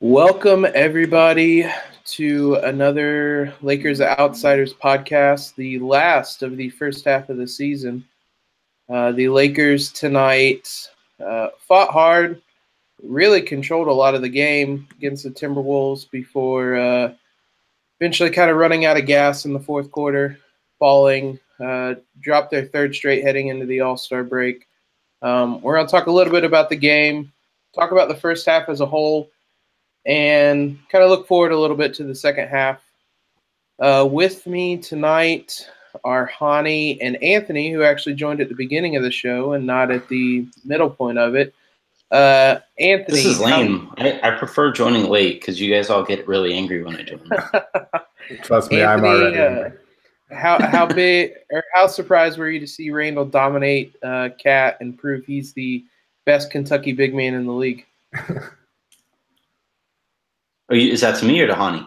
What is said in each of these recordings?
Welcome, everybody, to another Lakers Outsiders podcast, the last of the first half of the season. The Lakers tonight fought hard, really controlled a lot of the game against the Timberwolves before eventually kind of running out of gas in the fourth quarter, falling, dropped their third straight heading into the All-Star break. We're going to talk a little bit about the game, talk about the first half as a whole, and kind of look forward a little bit to the second half. With me tonight are Hani and Anthony, who actually joined at the beginning of the show and not at the middle point of it. Anthony, this is lame. I prefer joining late because you guys all get really angry when I join. Trust me, Anthony, I'm already angry. How big or how surprised were you to see Randall dominate Cat and prove he's the best Kentucky big man in the league? Is that to me or to Hani?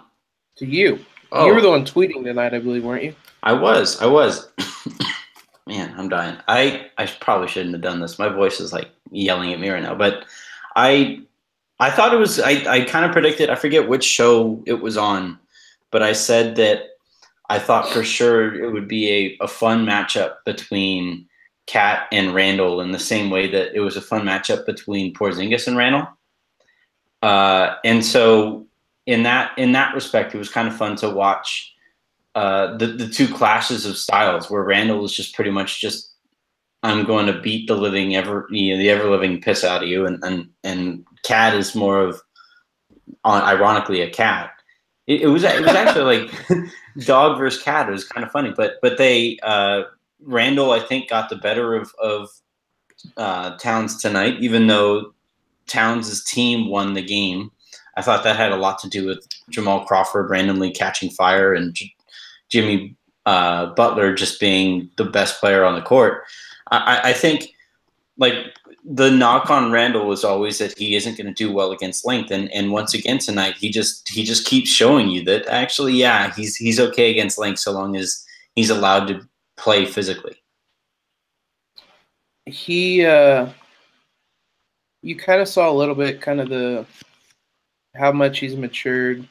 To you. Oh. You were the one tweeting tonight, I believe, weren't you? I was. Man, I'm dying. I probably shouldn't have done this. My voice is like yelling at me right now. But I thought it was. I kind of predicted. I forget which show it was on, but I said that I thought for sure it would be a fun matchup between Cat and Randall in the same way that it was a fun matchup between Porzingis and Randall. And so in that respect, it was kind of fun to watch the two clashes of styles, where Randall was just pretty much just, I'm going to beat the ever living piss out of you, and Cat is more of, ironically, a cat. It was actually like dog versus cat. It was kind of funny, but they Randall, I think, got the better of Towns tonight, even though Towns' team won the game. I thought that had a lot to do with Jamal Crawford randomly catching fire and Jimmy Butler just being the best player on the court. I think, like, the knock on Randall was always that he isn't going to do well against length, and once again tonight he just keeps showing you that actually, yeah, he's okay against length so long as he's allowed to play physically. You kind of saw a little bit kind of how much he's matured.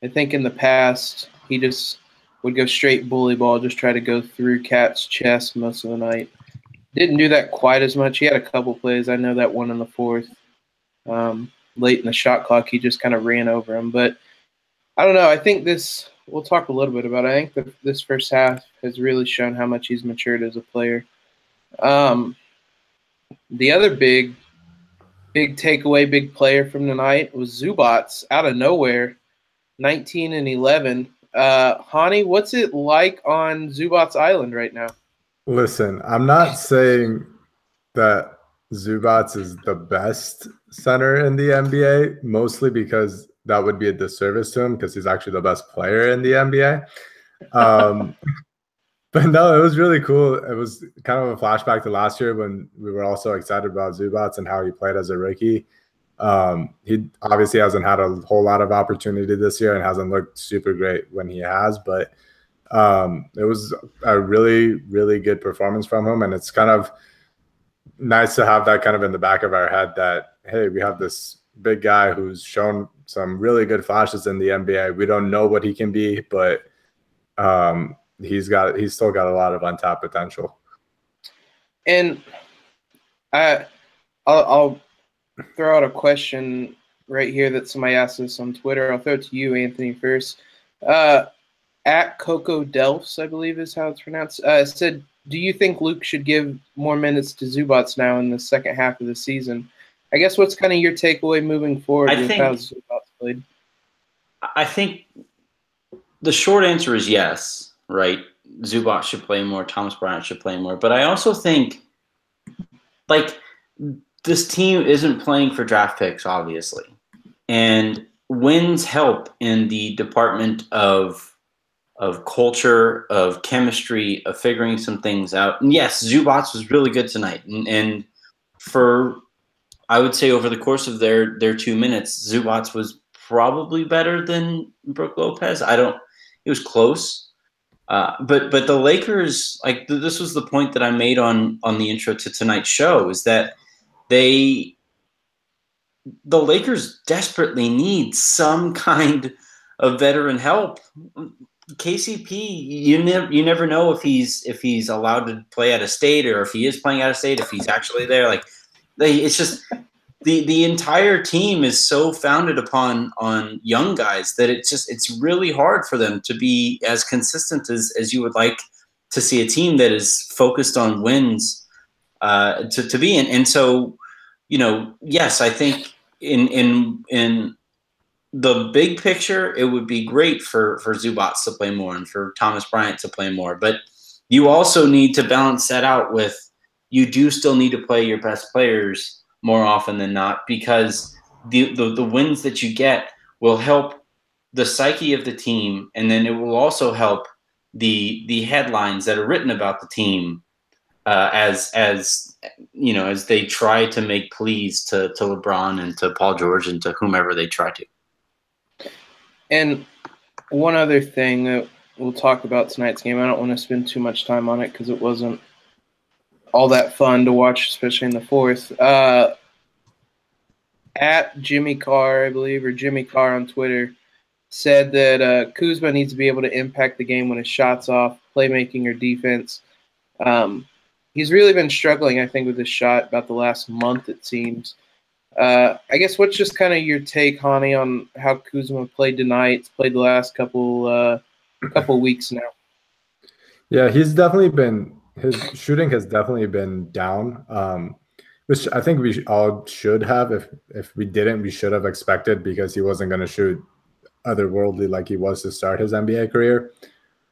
I think in the past he just would go straight bully ball, just try to go through Cat's chest most of the night. Didn't do that quite as much. He had a couple plays. I know that one in the fourth, late in the shot clock, he just kind of ran over him. But I don't know. I think we'll talk a little bit about it. I think that this first half has really shown how much he's matured as a player. The other big takeaway, big player from tonight was Zubac out of nowhere, 19 and 11. Hani, what's it like on Zubac's Island right now? Listen, I'm not saying that Zubac is the best center in the NBA, mostly because that would be a disservice to him because he's actually the best player in the NBA. But no, it was really cool. It was kind of a flashback to last year when we were all so excited about Zubac and how he played as a rookie. He obviously hasn't had a whole lot of opportunity this year and hasn't looked super great when he has, but it was a really, really good performance from him. And it's kind of nice to have that kind of in the back of our head that, hey, we have this big guy who's shown some really good flashes in the NBA. We don't know what he can be, but he's still got a lot of untapped potential. And I'll throw out a question right here that somebody asked us on Twitter. I'll throw it to you, Anthony, first. At Coco Delphs, I believe is how it's pronounced, said, do you think Luke should give more minutes to Zubac now in the second half of the season? I guess what's kind of your takeaway moving forward with how Zubac played? I think the short answer is yes, right? Zubac should play more. Thomas Bryant should play more. But I also think, like, this team isn't playing for draft picks, obviously. And wins help in the department of culture, of chemistry, of figuring some things out. And yes, Zubac was really good tonight. And for, I would say, over the course of their 2 minutes, Zubac was probably better than Brook Lopez. It was close. But the Lakers, like, this was the point that I made on the intro to tonight's show, is that they the Lakers desperately need some kind of veteran help. KCP, you never know if he's allowed to play out of state, or if he is playing out of state, if he's actually there. Like, it's just the entire team is so founded on young guys that it's really hard for them to be as consistent as you would like to see a team that is focused on wins to be in. And so, yes, I think in the big picture, it would be great for Zubac to play more and for Thomas Bryant to play more. But you also need to balance that out with, you do still need to play your best players more often than not, because the wins that you get will help the psyche of the team, and then it will also help the headlines that are written about the team as they try to make pleas to LeBron and to Paul George and to whomever they try to. And one other thing that we'll talk about tonight's game, I don't want to spend too much time on it because it wasn't all that fun to watch, especially in the fourth. At Jimmy Carr, I believe, or Jimmy Carr on Twitter, said that Kuzma needs to be able to impact the game when his shot's off, playmaking or defense. He's really been struggling, I think, with his shot about the last month, it seems. I guess what's just kind of your take, Hani, on how Kuzma played tonight? It's played the last couple weeks now. Yeah, his shooting has definitely been down, which I think we all should have. If we didn't, we should have expected, because he wasn't going to shoot otherworldly like he was to start his NBA career.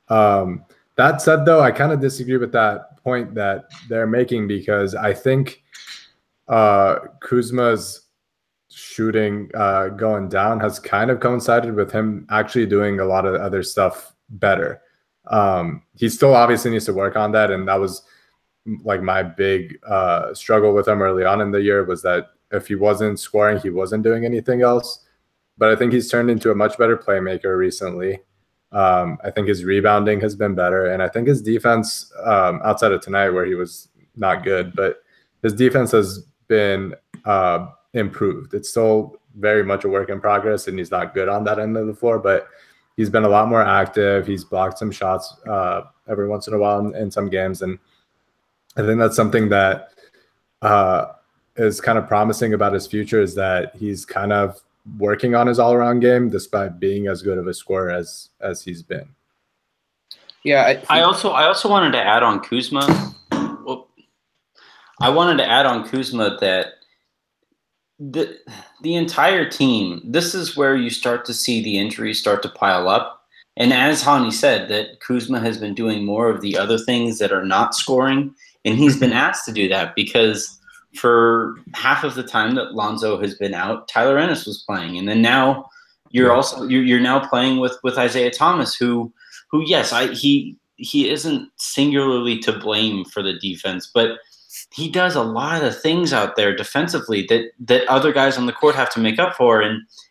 That said, though, I kind of disagree with that point that they're making, because I think Kuzma's shooting going down has kind of coincided with him actually doing a lot of other stuff better. He still obviously needs to work on that, and that was like my big struggle with him early on in the year, was that if he wasn't scoring, he wasn't doing anything else. But I think he's turned into a much better playmaker recently. I think his rebounding has been better, and I think his defense, outside of tonight where he was not good, but his defense has been improved. It's still very much a work in progress, and he's not good on that end of the floor, but he's been a lot more active. He's blocked some shots every once in a while in some games, and I think that's something that is kind of promising about his future, is that he's kind of working on his all-around game despite being as good of a scorer as he's been. Yeah, I also wanted to add on Kuzma. I wanted to add on Kuzma that the entire team, this is where you start to see the injuries start to pile up. And as Hani said, that Kuzma has been doing more of the other things that are not scoring, and he's been asked to do that because for half of the time that Lonzo has been out, Tyler Ennis was playing, and then now you're now playing with Isaiah Thomas, who yes, he isn't singularly to blame for the defense, but he does a lot of things out there defensively that other guys on the court have to make up for,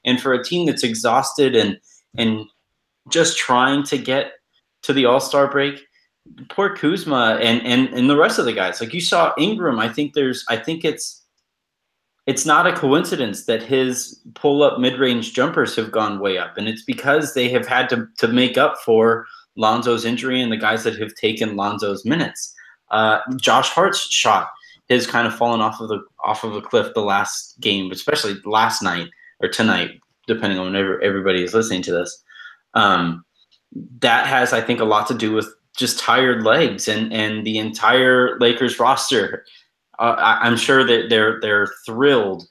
and for a team that's exhausted and just trying to get to the All-Star break, poor Kuzma and the rest of the guys. Like you saw Ingram, I think it's not a coincidence that his pull-up mid-range jumpers have gone way up, and it's because they have had to make up for Lonzo's injury and the guys that have taken Lonzo's minutes. Josh Hart's shot has kind of fallen off of a cliff the last game, especially last night or tonight, depending on whenever everybody is listening to this. That has, I think, a lot to do with just tired legs and the entire Lakers roster. I'm sure that they're thrilled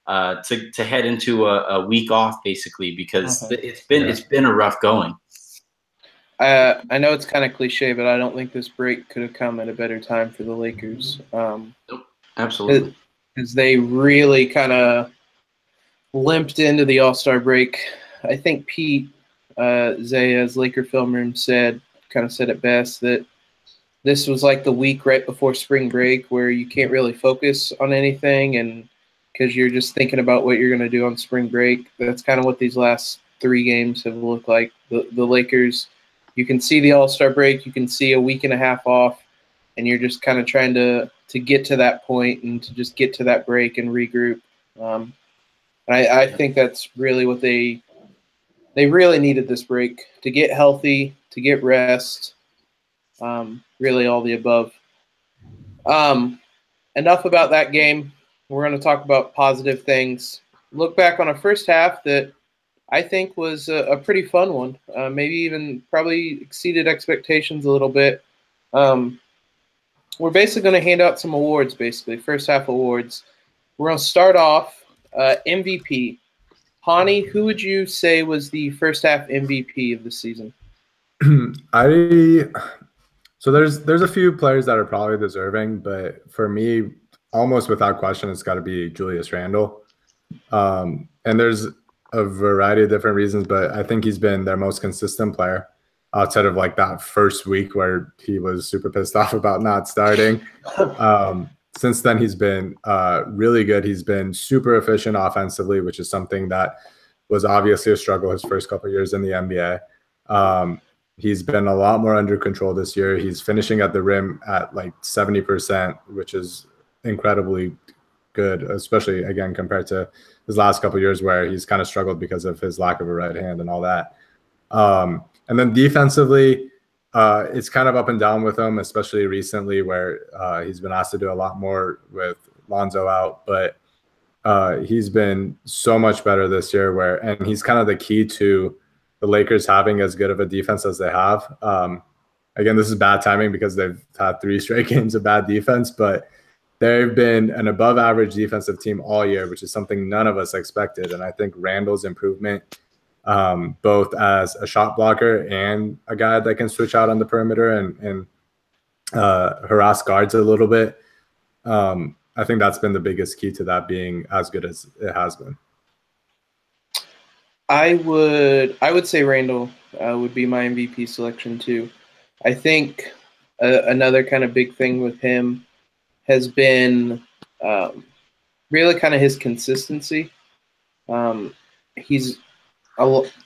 to head into a week off, basically, because it's been a rough going. I know it's kind of cliche, but I don't think this break could have come at a better time for the Lakers. Nope, absolutely. Because they really kind of limped into the All-Star break. I think Pete Zaya's Laker film room said it best, that this was like the week right before spring break where you can't really focus on anything, and because you're just thinking about what you're going to do on spring break. That's kind of what these last 3 games have looked like. The Lakers, you can see the All-Star break, you can see a week and a half off, and you're just kind of trying to get to that point and to just get to that break and regroup. And I think that's really what they really needed this break to get healthy, to get rest, really all the above. Enough about that game. We're going to talk about positive things. Look back on a first half that I think was a pretty fun one. Maybe even probably exceeded expectations a little bit. We're basically going to hand out some awards, basically, first half awards. We're going to start off MVP. Hani, who would you say was the first half MVP of the season? So there's a few players that are probably deserving, but for me, almost without question, it's got to be Julius Randle. And there's a variety of different reasons, but I think he's been their most consistent player outside of like that first week where he was super pissed off about not starting. Since then, he's been really good. He's been super efficient offensively, which is something that was obviously a struggle his first couple of years in the NBA. He's been a lot more under control this year. He's finishing at the rim at like 70%, which is incredibly good, especially, again, compared to his last couple of years where he's kind of struggled because of his lack of a right hand and all that. And then defensively, it's kind of up and down with him, especially recently where he's been asked to do a lot more with Lonzo out. But he's been so much better this year and he's kind of the key to the Lakers having as good of a defense as they have. Again, this is bad timing because they've had 3 straight games of bad defense, but they've been an above average defensive team all year, which is something none of us expected. And I think Randall's improvement, both as a shot blocker and a guy that can switch out on the perimeter and harass guards a little bit, I think that's been the biggest key to that being as good as it has been. I would say Randall would be my MVP selection too. I think another kind of big thing with him has been really kind of his consistency. He's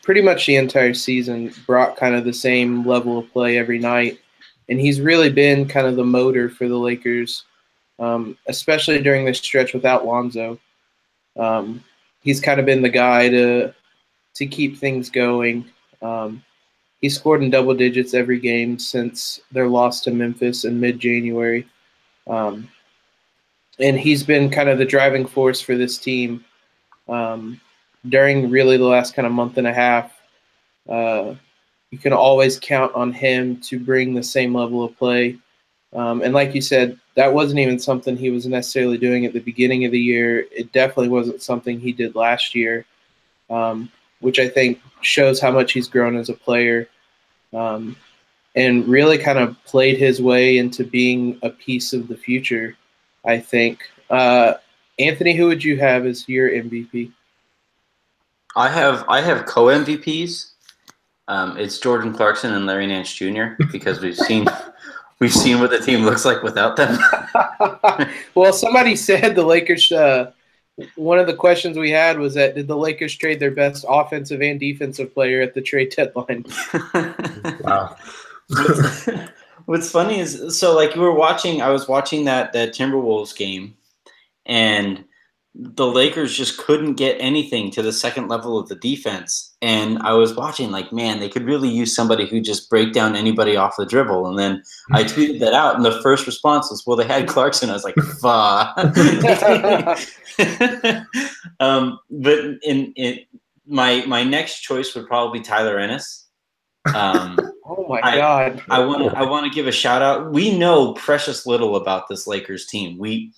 pretty much the entire season brought kind of the same level of play every night, and he's really been kind of the motor for the Lakers, especially during this stretch without Lonzo. He's kind of been the guy to keep things going. He scored in double digits every game since their loss to Memphis in mid-January. And he's been kind of the driving force for this team during really the last kind of month and a half. You can always count on him to bring the same level of play. And like you said, that wasn't even something he was necessarily doing at the beginning of the year. It definitely wasn't something he did last year. Which I think shows how much he's grown as a player, and really kind of played his way into being a piece of the future, I think. Anthony, who would you have as your MVP? I have co-MVPs. It's Jordan Clarkson and Larry Nance Jr. because we've seen what the team looks like without them. Well, somebody said the Lakers. One of the questions we had was that did the Lakers trade their best offensive and defensive player at the trade deadline? Wow. What's funny is, so like I was watching that Timberwolves game, and the Lakers just couldn't get anything to the second level of the defense. And I was watching like, man, they could really use somebody who just break down anybody off the dribble. And then I tweeted that out, and the first response was, well, they had Clarkson. I was like, fuck. But my next choice would probably be Tyler Ennis. Oh my God! I want to give a shout out. We know precious little about this Lakers team. We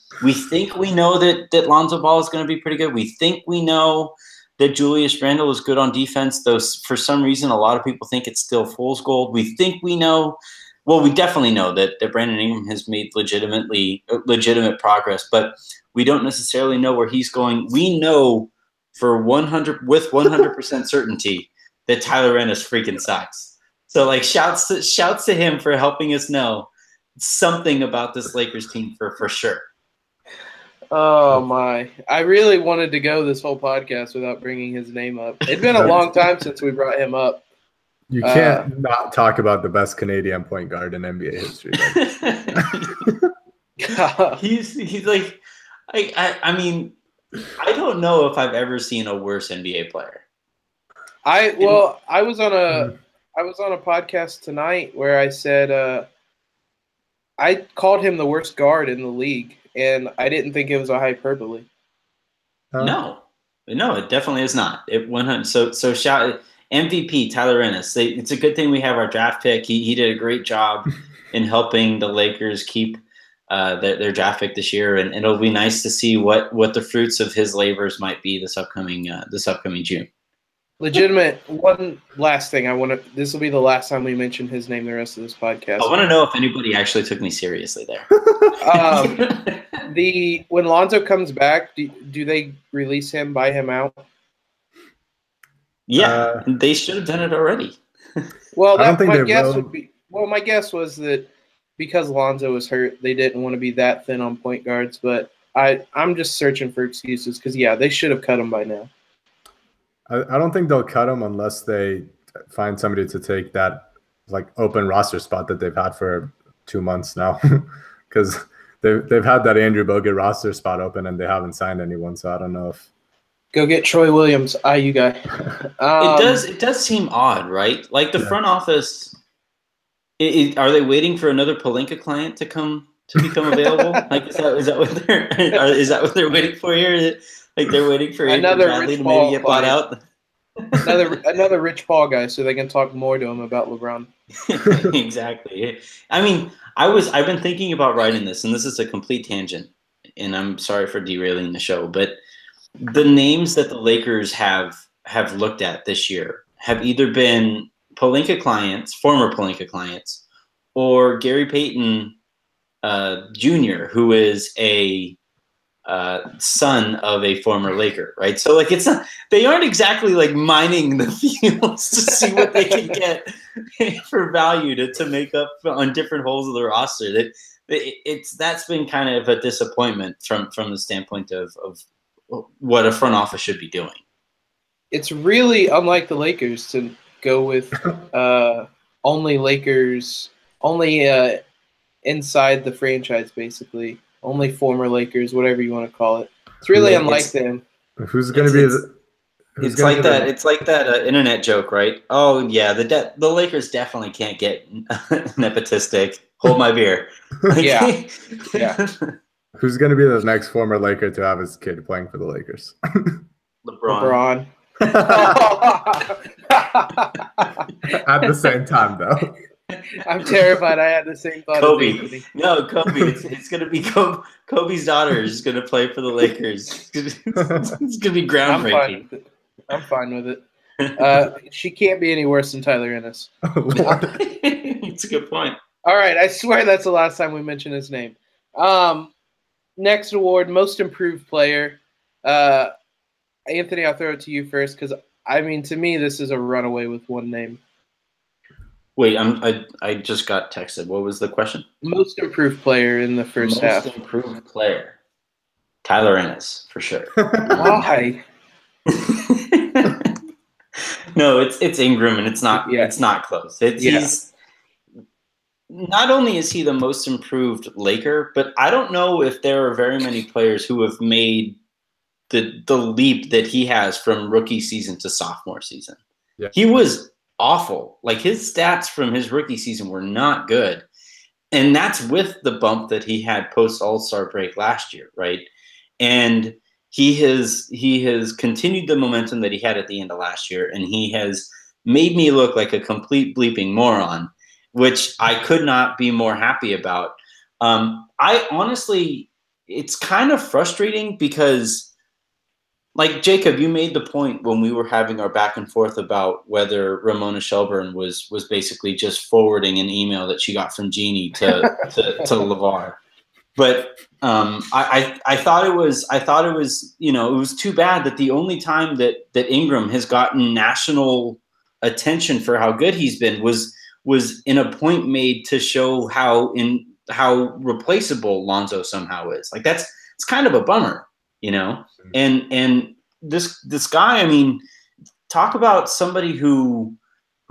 think we know that Lonzo Ball is going to be pretty good. We think we know that Julius Randle is good on defense, though for some reason a lot of people think it's still fool's gold. We think we know. Well, we definitely know that Brandon Ingram has made legitimate progress, but we don't necessarily know where he's going. We know with 100% certainty that Tyler Ennis freaking sucks. So like shouts to him for helping us know something about this Lakers team for sure. Oh my! I really wanted to go this whole podcast without bringing his name up. It'd been a long time since we brought him up. You can't not talk about the best Canadian point guard in NBA history. He's like, I mean, I don't know if I've ever seen a worse NBA player. I was on a podcast tonight where I said I called him the worst guard in the league, and I didn't think it was a hyperbole. No, it definitely is not. It 100. So shout MVP Tyler Ennis. It's a good thing we have our draft pick. He did a great job in helping the Lakers keep their draft pick this year, and it'll be nice to see what the fruits of his labors might be this upcoming June. Legitimate. One last thing this will be the last time we mention his name the rest of this podcast. I want to know if anybody actually took me seriously there. When Lonzo comes back, do they release him, buy him out? Yeah, they should have done it already. Well, my guess was that because Lonzo was hurt, they didn't want to be that thin on point guards. But I'm just searching for excuses because they should have cut him by now. I don't think they'll cut him unless they find somebody to take that open roster spot that they've had for 2 months now, because they've had that Andrew Bogut roster spot open and they haven't signed anyone. So I don't know if go get Troy Williams, IU guy. It does seem odd, right? Like the front office, are they waiting for another Pelinka client to become available? Like is that what they're waiting for here? Like they're waiting for another Bradley to maybe get bought out. another Rich Paul guy, so they can talk more to him about LeBron. Exactly. I mean, I've been thinking about writing this, and this is a complete tangent, and I'm sorry for derailing the show, but the names that the Lakers have looked at this year have either been Pelinka clients, former Pelinka clients, or Gary Payton Jr., who is a son of a former Laker, right? So it's not, they aren't exactly mining the fields to see what they can get for value to make up on different holes of the roster. That's been kind of a disappointment from the standpoint of what a front office should be doing. It's really unlike the Lakers to go with only Lakers, only inside the franchise, basically. Only former Lakers, whatever you want to call it. It's really unlike them. Who's going to be It's like that. It's like that internet joke, right? Oh yeah, the Lakers definitely can't get nepotistic. Hold my beer. Yeah. Who's going to be the next former Laker to have his kid playing for the Lakers? LeBron. At the same time, though. I'm terrified. I had the same thought. Kobe. No, Kobe. It's going to be Kobe's daughter is going to play for the Lakers. It's going to be groundbreaking. I'm fine with it. She can't be any worse than Tyler Ennis. It's a good point. All right. I swear that's the last time we mention his name. Next award, Most Improved Player. Anthony, I'll throw it to you first because, to me, this is a runaway with one name. Wait, I just got texted. What was the question? Most improved player in the first half. Most improved player. Tyler Ennis, for sure. Why? No, it's Ingram, and it's not. Yeah. It's not close. He's not only is he the most improved Laker, but I don't know if there are very many players who have made the leap that he has from rookie season to sophomore season. Yeah. He was awful. His stats from his rookie season were not good. And that's with the bump that he had post All-Star break last year, right? And he has continued the momentum that he had at the end of last year, and he has made me look like a complete bleeping moron, which I could not be more happy about. I honestly, it's kind of frustrating because Jacob, you made the point when we were having our back and forth about whether Ramona Shelburne was basically just forwarding an email that she got from Jeannie to LeVar. But I thought it was it was too bad that the only time that Ingram has gotten national attention for how good he's been was in a point made to show how replaceable Lonzo somehow is. It's kind of a bummer. And this guy, talk about somebody who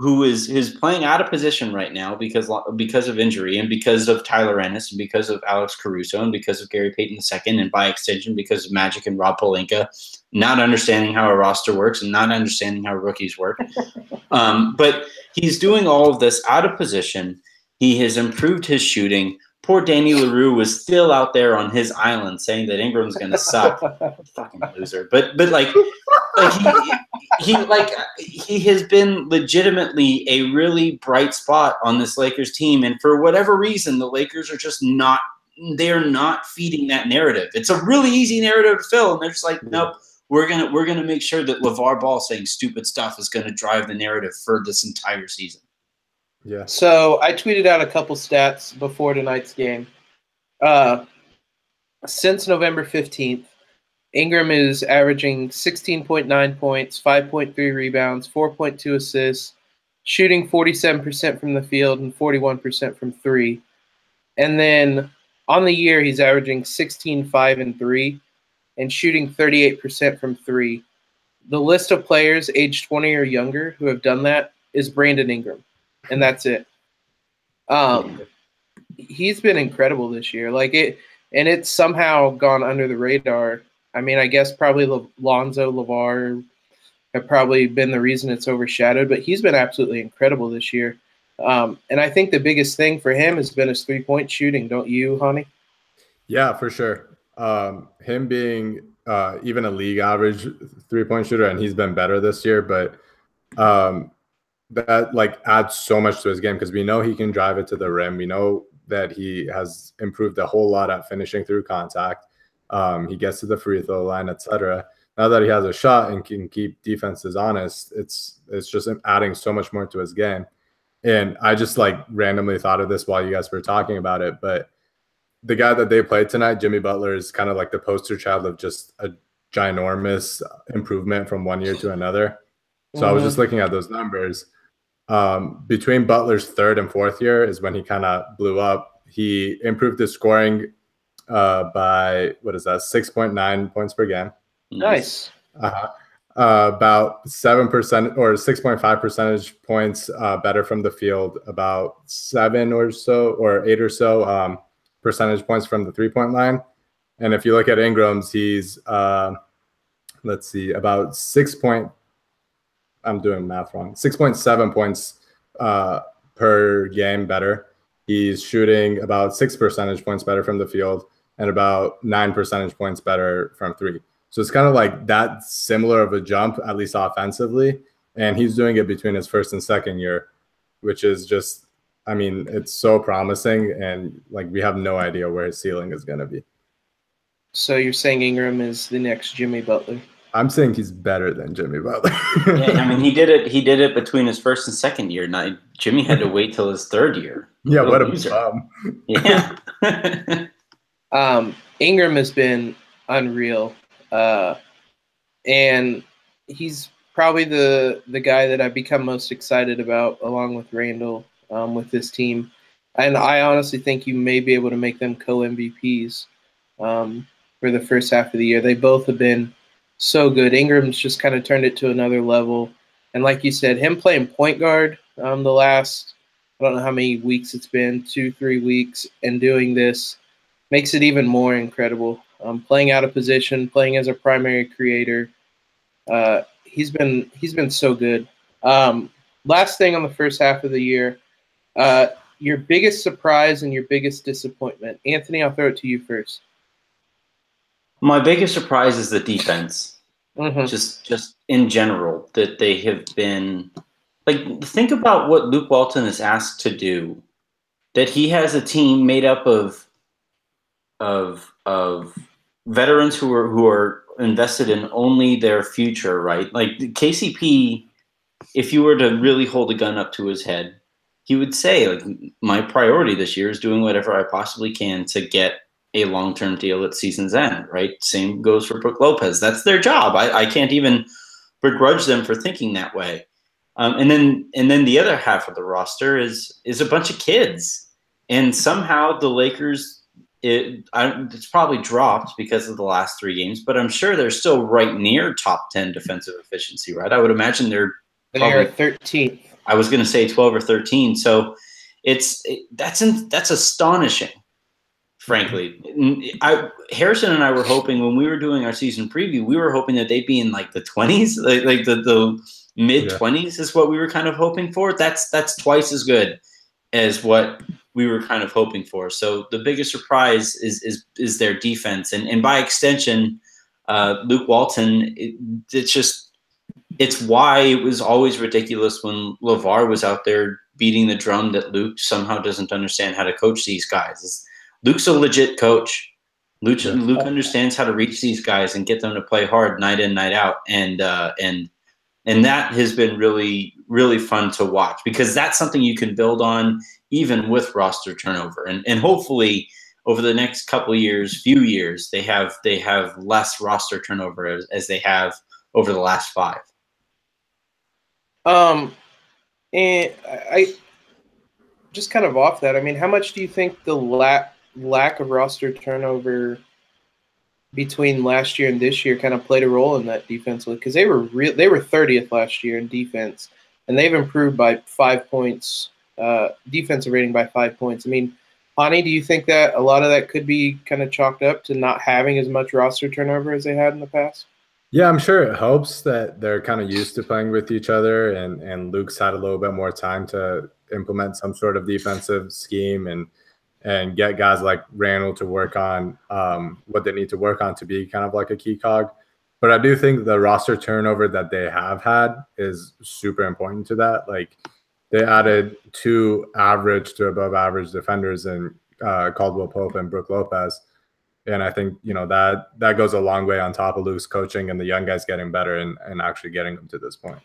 who is playing out of position right now because of injury and because of Tyler Ennis and because of Alex Caruso and because of Gary Payton II and by extension because of Magic and Rob Pelinka not understanding how a roster works and not understanding how rookies work. But he's doing all of this out of position. He has improved his shooting. Poor Danny LaRue was still out there on his island saying that Ingram's going to suck. Fucking loser. But he has been legitimately a really bright spot on this Lakers team. And for whatever reason, the Lakers are just not – they're not feeding that narrative. It's a really easy narrative to fill, and they're just like, nope, we're gonna make sure that LeVar Ball saying stupid stuff is going to drive the narrative for this entire season. Yeah. So I tweeted out a couple stats before tonight's game. Since November 15th, Ingram is averaging 16.9 points, 5.3 rebounds, 4.2 assists, shooting 47% from the field and 41% from three. And then on the year, he's averaging 16, 5, and 3 and shooting 38% from three. The list of players aged 20 or younger who have done that is Brandon Ingram. And that's it. He's been incredible this year. And it's somehow gone under the radar. I mean, I guess probably Lonzo, LeVar have probably been the reason it's overshadowed, but he's been absolutely incredible this year. And I think the biggest thing for him has been his three-point shooting. Don't you, Honey? Yeah, for sure. Him being even a league average three-point shooter, and he's been better this year, but that adds so much to his game because we know he can drive it to the rim. We know that he has improved a whole lot at finishing through contact. He gets to the free throw line, etc. Now that he has a shot and can keep defenses honest, it's just adding so much more to his game. And I just randomly thought of this while you guys were talking about it, but the guy that they played tonight, Jimmy Butler, is kind of like the poster child of just a ginormous improvement from one year to another. So I was just looking at those numbers. Between Butler's third and fourth year is when he kind of blew up. He improved his scoring by 6.9 points per game. Nice. About 7% or 6.5 percentage points better from the field. About 7 or so or 8 or so percentage points from the 3-point line. And if you look at Ingram's, he's about 6.7 points per game better. He's shooting about 6 percentage points better from the field and about 9 percentage points better from three. So it's kind of like that similar of a jump, at least offensively. And he's doing it between his first and second year, which is just, I mean, it's so promising. And we have no idea where his ceiling is going to be. So you're saying Ingram is the next Jimmy Butler? I'm saying he's better than Jimmy Butler. Yeah, I mean, he did it between his first and second year. Now, Jimmy had to wait till his third year. Yeah, what a bum. Yeah. Ingram has been unreal. And he's probably the guy that I've become most excited about, along with Randall, with this team. And I honestly think you may be able to make them co-MVPs for the first half of the year. They both have been so good. Ingram's just kind of turned it to another level. And like you said, him playing point guard the last, I don't know how many weeks it's been, 2-3 weeks, and doing this makes it even more incredible. Playing out of position, playing as a primary creator. He's been so good. Last thing on the first half of the year, your biggest surprise and your biggest disappointment. Anthony, I'll throw it to you first. My biggest surprise is the defense. Just in general, that they have been think about what Luke Walton is asked to do. That he has a team made up of veterans who are invested in only their future, right? Like KCP, if you were to really hold a gun up to his head, he would say, my priority this year is doing whatever I possibly can to get a long-term deal at season's end, right? Same goes for Brook Lopez. That's their job. I can't even begrudge them for thinking that way. And then the other half of the roster is a bunch of kids, and somehow the Lakers, it's probably dropped because of the last 3 games, but I'm sure they're still right near top 10 defensive efficiency, right? I would imagine they're 13th. I was going to say 12 or 13. So that's astonishing, frankly. Harrison and I were hoping when we were doing our season preview, we were hoping that they'd be in like the 20s, like the mid 20s is what we were kind of hoping for. That's twice as good as what we were kind of hoping for. So the biggest surprise is their defense, and by extension, Luke Walton. It's why it was always ridiculous when LeVar was out there beating the drum that Luke somehow doesn't understand how to coach these guys. Luke's a legit coach. Luke understands how to reach these guys and get them to play hard night in, night out, and that has been really, really fun to watch because that's something you can build on even with roster turnover, and hopefully over the next few years, they have less roster turnover as they have over the last 5. And I just kind of off that. I mean, how much do you think the lack of roster turnover between last year and this year kind of played a role in that defensively? Because they were 30th last year in defense, and they've improved by 5 points, defensive rating by 5 points. I mean, Hani, do you think that a lot of that could be kind of chalked up to not having as much roster turnover as they had in the past? Yeah, I'm sure it helps that they're kind of used to playing with each other, and Luke's had a little bit more time to implement some sort of defensive scheme and get guys like Randall to work on what they need to work on to be kind of like a key cog. But I do think the roster turnover that they have had is super important to that. Like they added 2 average to above average defenders in Caldwell Pope and Brook Lopez. And I think, that goes a long way on top of Luke's coaching and the young guys getting better and actually getting them to this point.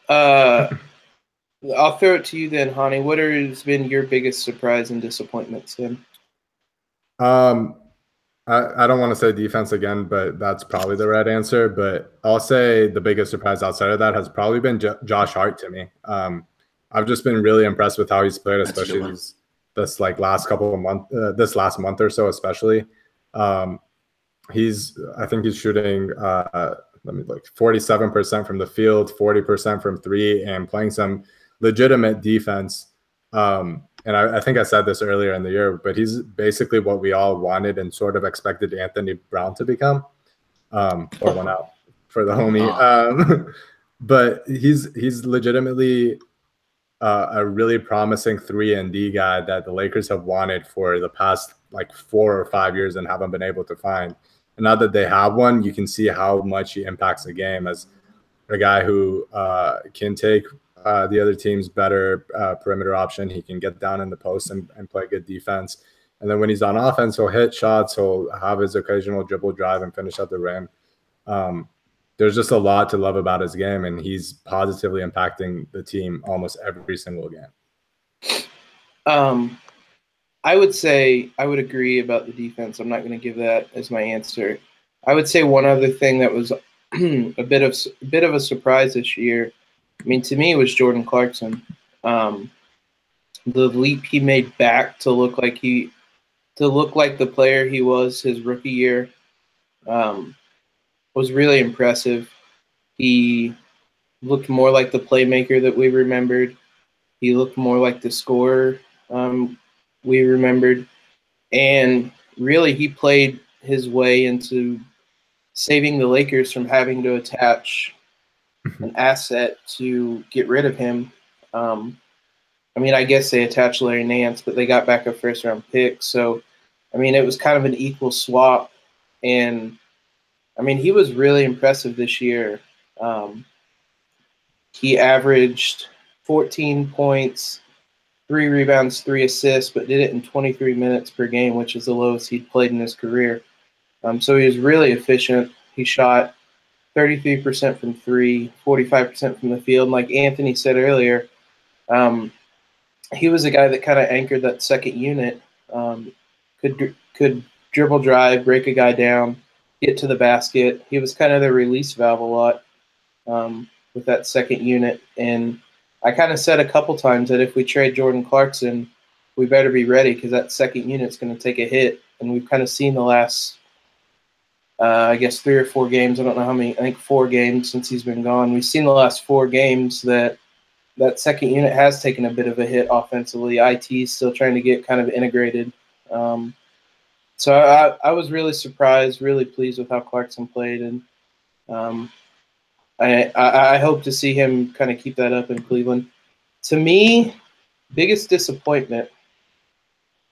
I'll throw it to you then, Hani. What has been your biggest surprise and disappointment, Tim? I don't want to say defense again, but that's probably the right answer. But I'll say the biggest surprise outside of that has probably been Josh Hart to me. I've just been really impressed with how he's played, especially this last couple of months, this last month or so, especially. I think he's shooting 47% from the field, 40% from 3, and playing some legitimate defense. And I think I said this earlier in the year, but he's basically what we all wanted and sort of expected Anthony Brown to become. Or one out for the homie. But he's legitimately a really promising 3-and-D guy that the Lakers have wanted for the past 4 or 5 years and haven't been able to find. And now that they have one, you can see how much he impacts the game as a guy who can take the other team's better perimeter option. He can get down in the post and play good defense. And then when he's on offense, he'll hit shots. He'll have his occasional dribble drive and finish at the rim. There's just a lot to love about his game, and he's positively impacting the team almost every single game. I would say I would agree about the defense. I'm not going to give that as my answer. I would say one other thing that was a bit of a surprise this year. I mean, to me, it was Jordan Clarkson. The leap he made back to look like the player he was his rookie year was really impressive. He looked more like the playmaker that we remembered. He looked more like the scorer we remembered. And really, he played his way into saving the Lakers from having to attach an asset to get rid of him. I mean, I guess they attached Larry Nance, but they got back a first-round pick. So, I mean, it was kind of an equal swap. And, I mean, he was really impressive this year. He averaged 14 points, 3 rebounds, 3 assists, but did it in 23 minutes per game, which is the lowest he'd played in his career. So he was really efficient. He shot 33% from 3, 45% from the field. And like Anthony said earlier, he was a guy that kind of anchored that second unit. Could dribble drive, break a guy down, get to the basket. He was kind of the release valve a lot with that second unit. And I kind of said a couple times that if we trade Jordan Clarkson, we better be ready because that second unit's going to take a hit. And we've kind of seen the last, I guess, 3 or 4 games. I don't know how many. I think 4 games since he's been gone. We've seen the last 4 games that that second unit has taken a bit of a hit offensively. IT is still trying to get kind of integrated. So I was really surprised, really pleased with how Clarkson played, and I hope to see him kind of keep that up in Cleveland. To me, biggest disappointment,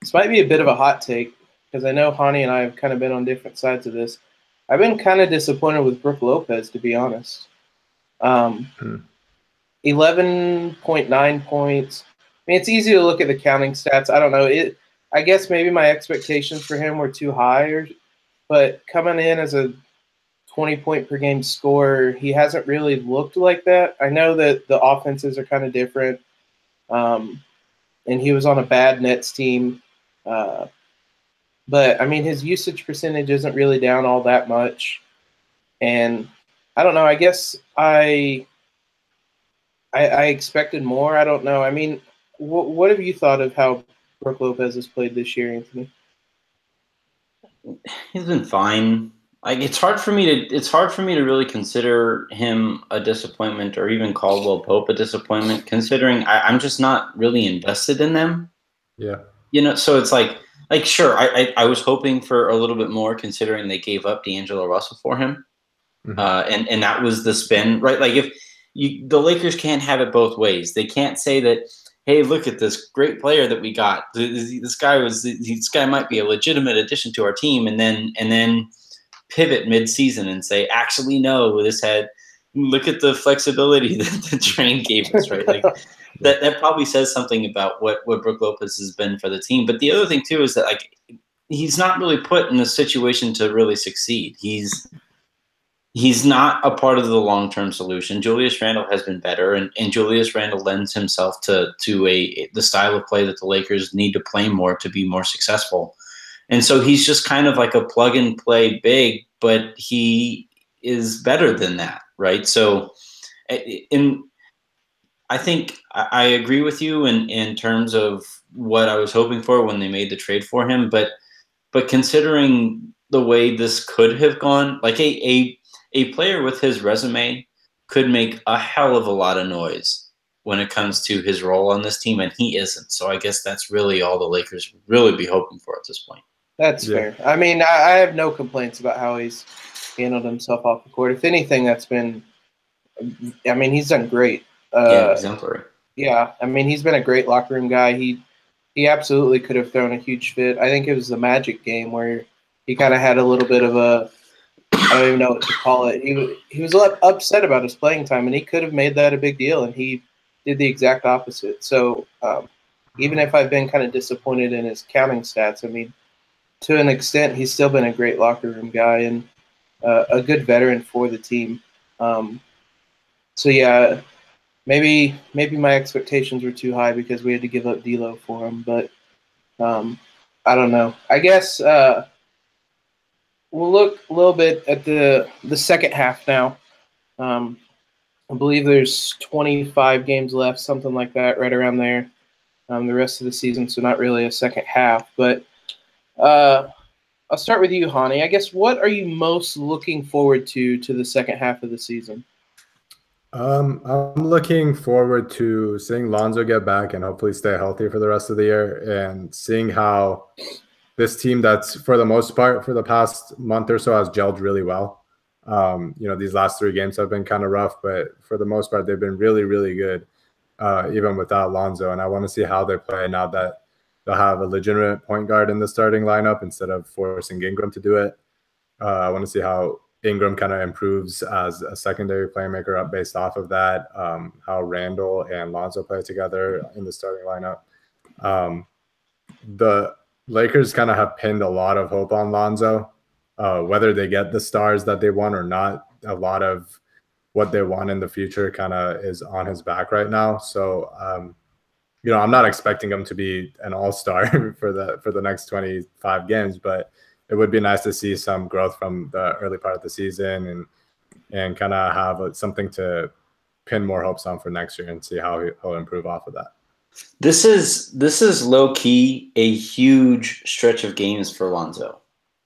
this might be a bit of a hot take, because I know Hani and I have kind of been on different sides of this. I've been kind of disappointed with Brook Lopez, to be honest. 11.9 points. I mean, it's easy to look at the counting stats. I don't know. I guess maybe my expectations for him were too high, but coming in as a 20-point per game scorer, he hasn't really looked like that. I know that the offenses are kind of different, and he was on a bad Nets team. But, I mean, his usage percentage isn't really down all that much. And I don't know. I guess I expected more. I don't know. I mean, what have you thought of how Brook Lopez has played this year, Anthony? He's been fine. Like it's hard for me to really consider him a disappointment or even Caldwell Pope a disappointment, considering I'm just not really invested in them. Yeah. So it's like sure, I was hoping for a little bit more considering they gave up D'Angelo Russell for him. Mm-hmm. And that was the spin, right? Like if the Lakers can't have it both ways. They can't say that, hey, look at this great player that we got. This guy might be a legitimate addition to our team, and then pivot mid-season and say, actually, no, look at the flexibility that the train gave us, right? Like that probably says something about what Brook Lopez has been for the team. But the other thing too is that like he's not really put in a situation to really succeed. He's not a part of the long-term solution. Julius Randle has been better, and Julius Randle lends himself to the style of play that the Lakers need to play more to be more successful. And so he's just kind of like a plug-and-play big, but he is better than that, right? So I think I agree with you in terms of what I was hoping for when they made the trade for him, but considering the way this could have gone, like a player with his resume could make a hell of a lot of noise when it comes to his role on this team, and he isn't. So I guess that's really all the Lakers would really be hoping for at this point. That's fair. I mean, I have no complaints about how he's handled himself off the court. If anything, that's been – I mean, he's done great. Exemplary. Yeah, I mean, he's been a great locker room guy. He absolutely could have thrown a huge fit. I think it was the Magic game where he kind of had a little bit of a – I don't even know what to call it. He was upset about his playing time, and he could have made that a big deal, and he did the exact opposite. So even if I've been kind of disappointed in his counting stats, I mean, to an extent, he's still been a great locker room guy and a good veteran for the team. So, yeah, maybe my expectations were too high because we had to give up D'Lo for him. But I don't know. I guess we'll look a little bit at the second half now. I believe there's 25 games left, something like that, right around there, the rest of the season, so not really a second half. But I'll start with you, Hani. I guess what are you most looking forward to the second half of the season? I'm looking forward to seeing Lonzo get back and hopefully stay healthy for the rest of the year, and seeing how this team that's for the most part for the past month or so has gelled really well. These last 3 games have been kind of rough, but for the most part, they've been really, really good, even without Lonzo. And I want to see how they play now that they'll have a legitimate point guard in the starting lineup instead of forcing Ingram to do it. I want to see how Ingram kind of improves as a secondary playmaker up based off of that, how Randall and Lonzo play together in the starting lineup. The Lakers kind of have pinned a lot of hope on Lonzo. Whether they get the stars that they want or not, a lot of what they want in the future kind of is on his back right now. So, I'm not expecting him to be an all-star for the next 25 games, but it would be nice to see some growth from the early part of the season and kind of have something to pin more hopes on for next year and see how he'll improve off of that. This is low-key a huge stretch of games for Lonzo.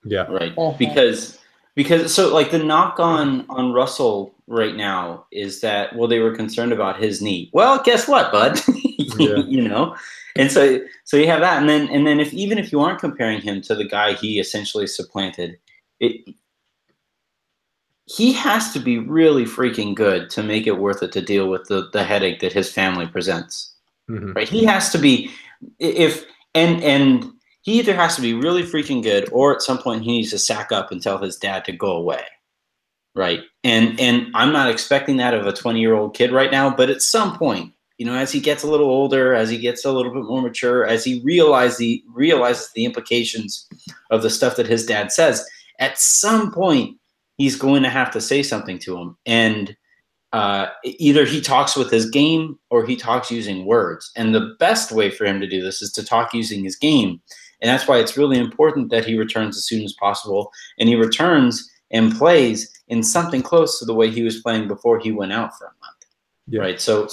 Yeah. Right. Because Because so like the knock on Russell right now is that, well, they were concerned about his knee. Well, guess what, bud? Yeah. You know, and so you have that, and then if even if you aren't comparing him to the guy he essentially supplanted, he has to be really freaking good to make it worth it to deal with the headache that his family presents. Mm-hmm. Right? He has to be and he either has to be really freaking good, or at some point he needs to sack up and tell his dad to go away. Right. And I'm not expecting that of a 20-year-old kid right now, but at some point, you know, as he gets a little older, as he gets a little bit more mature, as he realizes the implications of the stuff that his dad says, at some point he's going to have to say something to him. And either he talks with his game or he talks using words. And the best way for him to do this is to talk using his game. And that's why it's really important that he returns as soon as possible. And he returns and plays in something close to the way he was playing before he went out for a month. Yeah. Right. So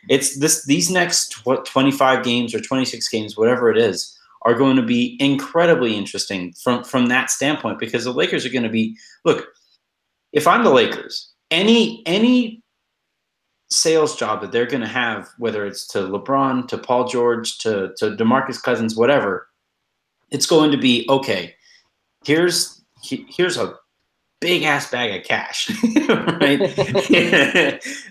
these next 25 games or 26 games, whatever it is, are going to be incredibly interesting from that standpoint, because the Lakers are going to be, look, if I'm the Lakers, any sales job that they're going to have, whether it's to LeBron, to Paul George, to DeMarcus Cousins, whatever, it's going to be, okay, here's a big ass bag of cash, right?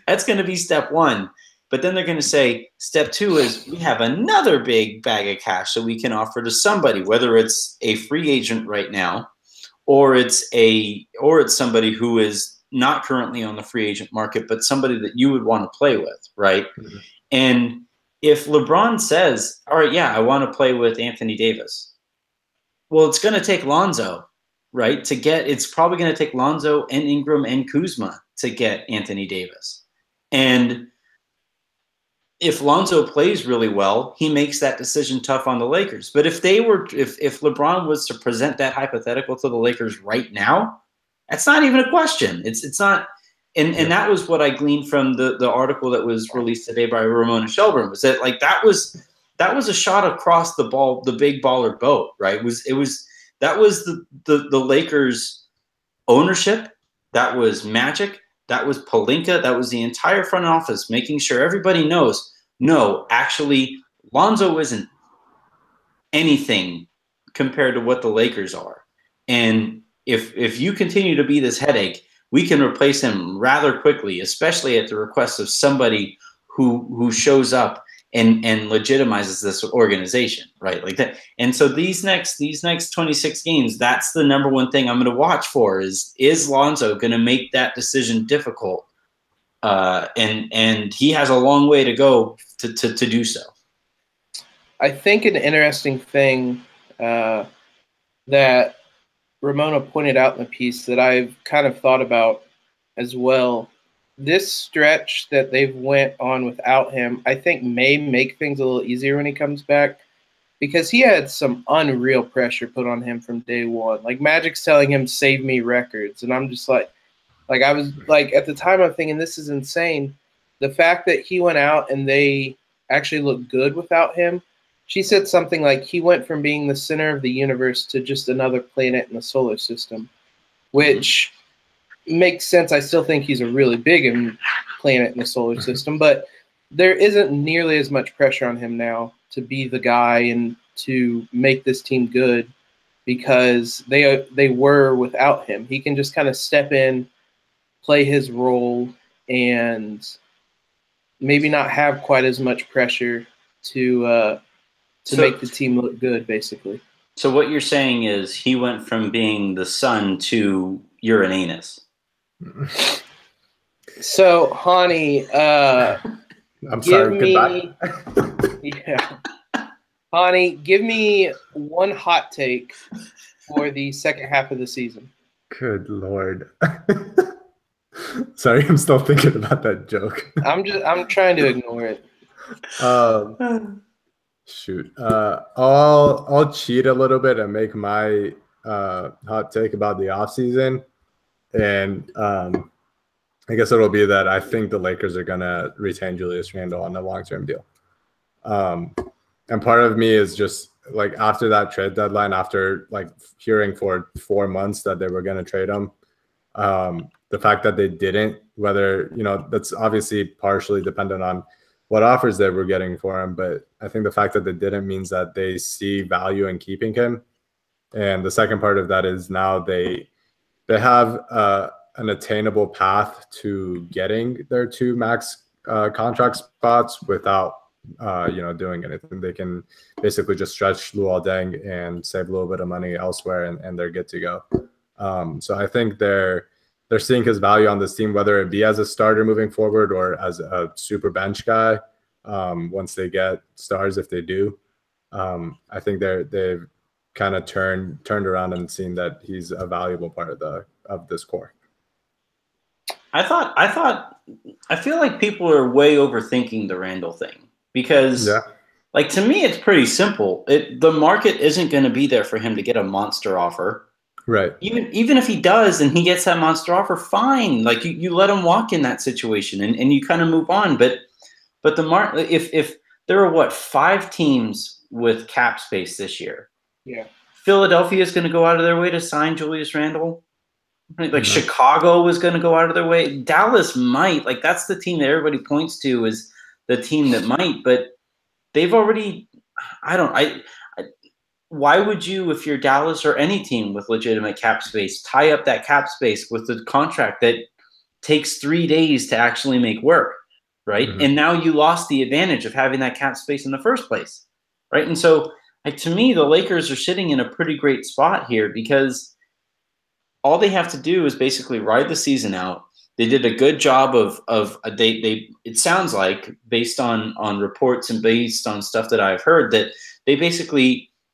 That's going to be step one. But then they're going to say, step two is we have another big bag of cash that we can offer to somebody, whether it's a free agent right now, or it's somebody who is not currently on the free agent market, but somebody that you would want to play with, right? Mm-hmm. And if LeBron says, all right, yeah, I want to play with Anthony Davis, well, it's going to take Lonzo, right? It's probably going to take Lonzo and Ingram and Kuzma to get Anthony Davis. And if Lonzo plays really well, he makes that decision tough on the Lakers. But if LeBron was to present that hypothetical to the Lakers right now, that's not even a question. It's not. And that was what I gleaned from the article that was released today by Ramona Shelburne, was that like that was a shot across the big baller boat, right? That was the Lakers ownership, that was Magic, that was Pelinka, that was the entire front office making sure everybody knows, no, actually Lonzo isn't anything compared to what the Lakers are. And if you continue to be this headache, we can replace him rather quickly, especially at the request of somebody who shows up and legitimizes this organization, right? Like that. And so these next 26 games, that's the number one thing I'm going to watch for is Lonzo going to make that decision difficult? And he has a long way to go to do so. I think an interesting thing that Ramona pointed out in the piece that I've kind of thought about as well, this stretch that they've went on without him, I think may make things a little easier when he comes back, because he had some unreal pressure put on him from day one. Like Magic's telling him, save me records. And I'm just like I was like, at the time I'm thinking, this is insane. The fact that he went out and they actually looked good without him. She said something like he went from being the center of the universe to just another planet in the solar system, which makes sense. I still think he's a really big planet in the solar system, but there isn't nearly as much pressure on him now to be the guy and to make this team good, because they were without him. He can just kind of step in, play his role, and maybe not have quite as much pressure to make the team look good, basically. So what you're saying is he went from being the sun to you're an anus. So, Hani, I'm sorry, goodbye. Yeah. Hani, give me one hot take for the second half of the season. Good Lord. Sorry, I'm still thinking about that joke. I'm trying to ignore it. Shoot. I'll cheat a little bit and make my hot take about the offseason. And I guess it'll be that I think the Lakers are going to retain Julius Randle on a long-term deal. And part of me is just like after that trade deadline, after like hearing for 4 months that they were going to trade him, the fact that they didn't, whether, you know, that's obviously partially dependent on what offers they were getting for him. But I think the fact that they didn't means that they see value in keeping him. And the second part of that is now they have an attainable path to getting their 2 max contract spots without doing anything. They can basically just stretch Luol Deng and save a little bit of money elsewhere, and they're good to go. So I think they're seeing his value on this team, whether it be as a starter moving forward or as a super bench guy. Once they get stars, if they do, I think they've kind of turned around and seen that he's a valuable part of this core. I feel like people are way overthinking the Randall thing, because like, to me, it's pretty simple. The market isn't going to be there for him to get a monster offer. Right. Even if he does and he gets that monster offer, fine. Like, you let him walk in that situation and you kind of move on. But the if there are 5 teams with cap space this year. Yeah. Philadelphia is going to go out of their way to sign Julius Randle. Like, Chicago was going to go out of their way. Dallas might. Like, that's the team that everybody points to as the team that might, but they've already. Why would you, if you're Dallas or any team with legitimate cap space, tie up that cap space with a contract that takes 3 days to actually make work, right? Mm-hmm. And now you lost the advantage of having that cap space in the first place, right? And so, like, to me, the Lakers are sitting in a pretty great spot here, because all they have to do is basically ride the season out. They did a good job of they it sounds like, based on reports and based on stuff that I've heard, that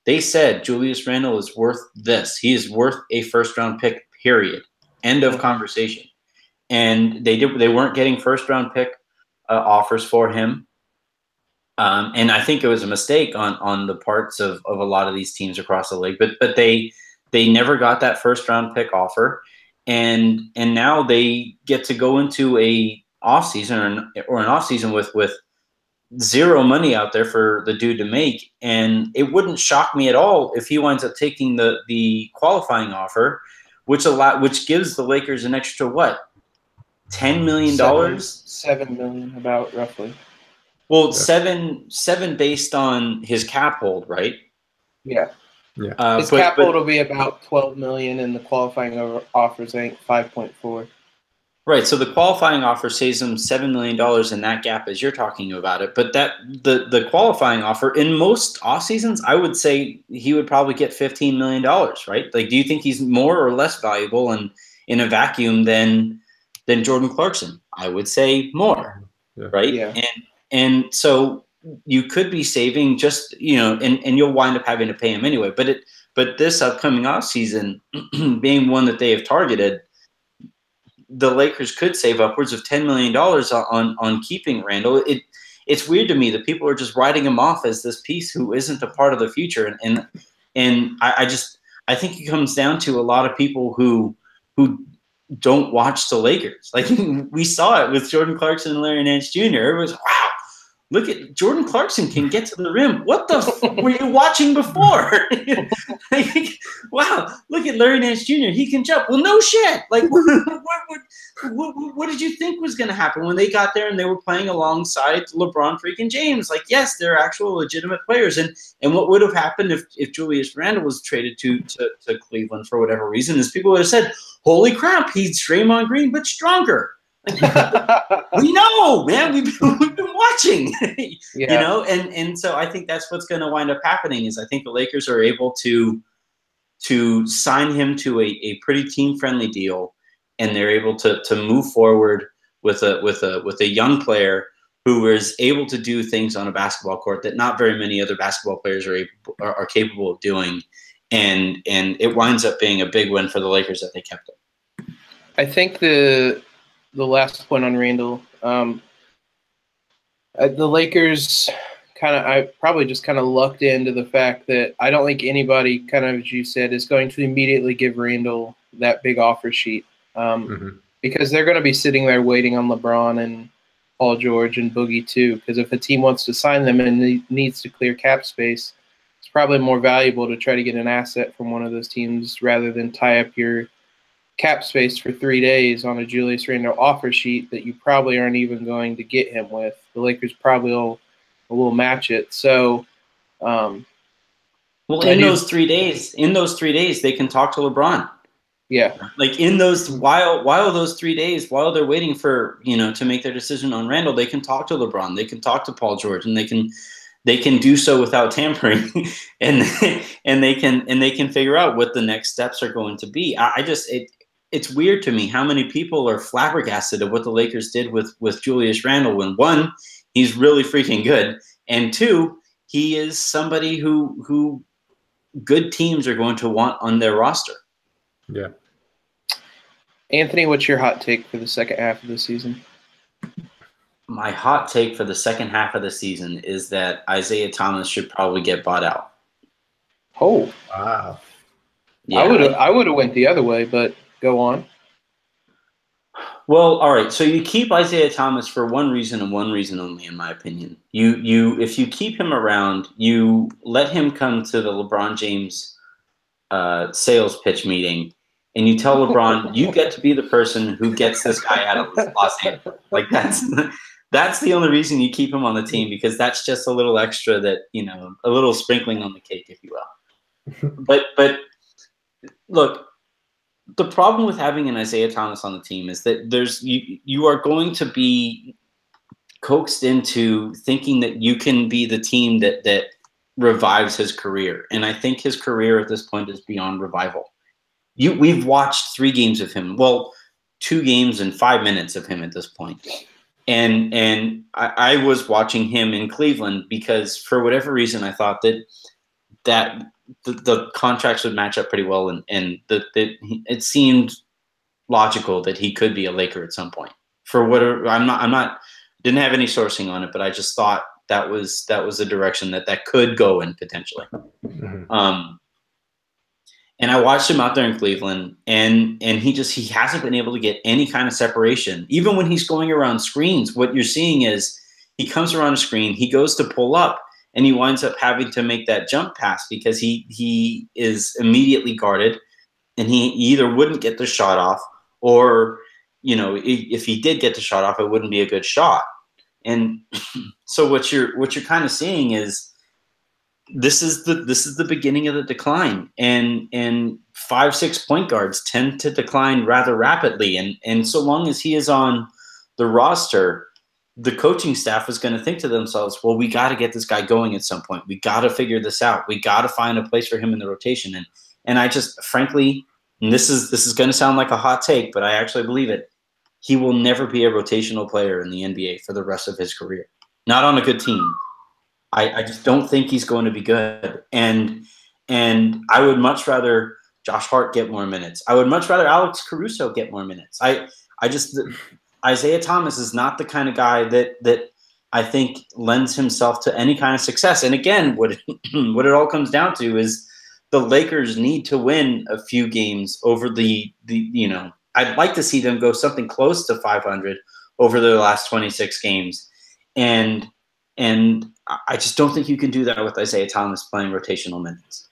they said Julius Randle is worth this. He is worth a first-round pick, period. End of conversation. And they weren't getting first-round pick offers for him. And I think it was a mistake on the parts of a lot of these teams across the league. But they never got that first-round pick offer. And now they get to go into a offseason or an offseason with zero money out there for the dude to make. And it wouldn't shock me at all if he winds up taking the qualifying offer, which gives the Lakers an extra $10 million? $7 million, about, roughly. Well, seven based on his cap hold, right? Yeah. His cap hold will be about $12 million, and the qualifying offers, I think, 5.4. Right. So the qualifying offer saves him $7 million in that gap, as you're talking about it. But the qualifying offer in most off seasons, I would say he would probably get $15 million, right? Like, do you think he's more or less valuable in a vacuum than Jordan Clarkson? I would say more, right? Yeah. And so you could be saving just, and you'll wind up having to pay him anyway. But this upcoming offseason, being one that they have targeted, the Lakers could save upwards of $10 million on keeping Randle. It's weird to me that people are just writing him off as this piece who isn't a part of the future. And I think it comes down to a lot of people who don't watch the Lakers. Like, we saw it with Jordan Clarkson and Larry Nance Jr. It was, wow, look at Jordan Clarkson can get to the rim. What the were you watching before? Like, wow, look at Larry Nance Jr. He can jump. Well, no shit. Like, what did you think was going to happen when they got there and they were playing alongside LeBron freaking James? Like, yes, they're actual legitimate players. And what would have happened if Julius Randle was traded to Cleveland for whatever reason is people would have said, holy crap, he's Draymond Green, but stronger. We know, man. We've been watching, and so I think that's what's going to wind up happening. Is I think the Lakers are able to sign him to a pretty team friendly deal, and they're able to move forward with a young player who is able to do things on a basketball court that not very many other basketball players are capable of doing, and it winds up being a big win for the Lakers that they kept him. I think the last point on Randle, the Lakers I probably just kind of lucked into the fact that I don't think anybody, kind of as you said, is going to immediately give Randle that big offer sheet because they're going to be sitting there waiting on LeBron and Paul George and Boogie too. Because if a team wants to sign them and needs to clear cap space, it's probably more valuable to try to get an asset from one of those teams rather than tie up your cap space for 3 days on a Julius Randle offer sheet that you probably aren't even going to get him with. The Lakers probably will match it. So, well, in those 3 days, they can talk to LeBron. Yeah. Like in those while those 3 days, while they're waiting for, to make their decision on Randall, they can talk to LeBron, they can talk to Paul George, and they can do so without tampering, and they can figure out what the next steps are going to be. It's weird to me how many people are flabbergasted at what the Lakers did with Julius Randle when, one, he's really freaking good, and two, he is somebody who good teams are going to want on their roster. Yeah. Anthony, what's your hot take for the second half of the season? My hot take for the second half of the season is that Isaiah Thomas should probably get bought out. Oh, wow. Yeah, I would have went the other way, but go on. Well, all right. So you keep Isaiah Thomas for one reason and one reason only, in my opinion. If you keep him around, you let him come to the LeBron James sales pitch meeting, and you tell LeBron, you get to be the person who gets this guy out of Los Angeles. Like that's the only reason you keep him on the team, because that's just a little extra that, a little sprinkling on the cake, if you will. But look, the problem with having an Isaiah Thomas on the team is that you are going to be coaxed into thinking that you can be the team that revives his career. And I think his career at this point is beyond revival. We've watched 3 games of him. Well, 2 games and 5 minutes of him at this point. And I was watching him in Cleveland because for whatever reason I thought that the contracts would match up pretty well, and it seemed logical that he could be a Laker at some point. For whatever, didn't have any sourcing on it, but I just thought that was a direction that could go in potentially. Mm-hmm. And I watched him out there in Cleveland, and he hasn't been able to get any kind of separation. Even when he's going around screens, what you're seeing is he comes around a screen, he goes to pull up, and he winds up having to make that jump pass because he is immediately guarded, and he either wouldn't get the shot off, or if he did get the shot off, it wouldn't be a good shot. And so what you're kind of seeing is this is the beginning of the decline, and 5-6 point guards tend to decline rather rapidly, and so long as he is on the roster, the coaching staff is going to think to themselves, well, we got to get this guy going at some point. We got to figure this out. We got to find a place for him in the rotation. And I just, frankly, and this is going to sound like a hot take, but I actually believe it, he will never be a rotational player in the NBA for the rest of his career. Not on a good team. I just don't think he's going to be good. And I would much rather Josh Hart get more minutes. I would much rather Alex Caruso get more minutes. Isaiah Thomas is not the kind of guy that I think lends himself to any kind of success. And again, what it all comes down to is the Lakers need to win a few games over the I'd like to see them go something close to 500 over their last 26 games. And I just don't think you can do that with Isaiah Thomas playing rotational minutes.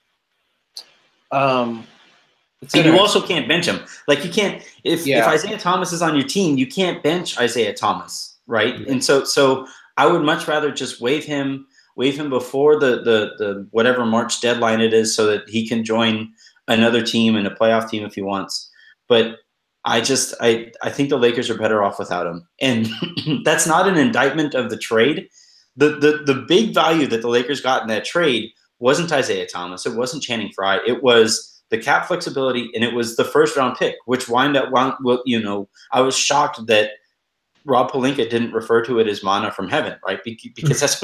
And you also can't bench him. Like you can't if Isaiah Thomas is on your team, you can't bench Isaiah Thomas, right? Yeah. And so I would much rather just waive him before the whatever March deadline it is, so that he can join another team and a playoff team if he wants. But I think the Lakers are better off without him, and that's not an indictment of the trade. The big value that the Lakers got in that trade wasn't Isaiah Thomas, it wasn't Channing Frye, it was the cap flexibility, and it was the first round pick, which I was shocked that Rob Pelinka didn't refer to it as manna from heaven, right? Because that's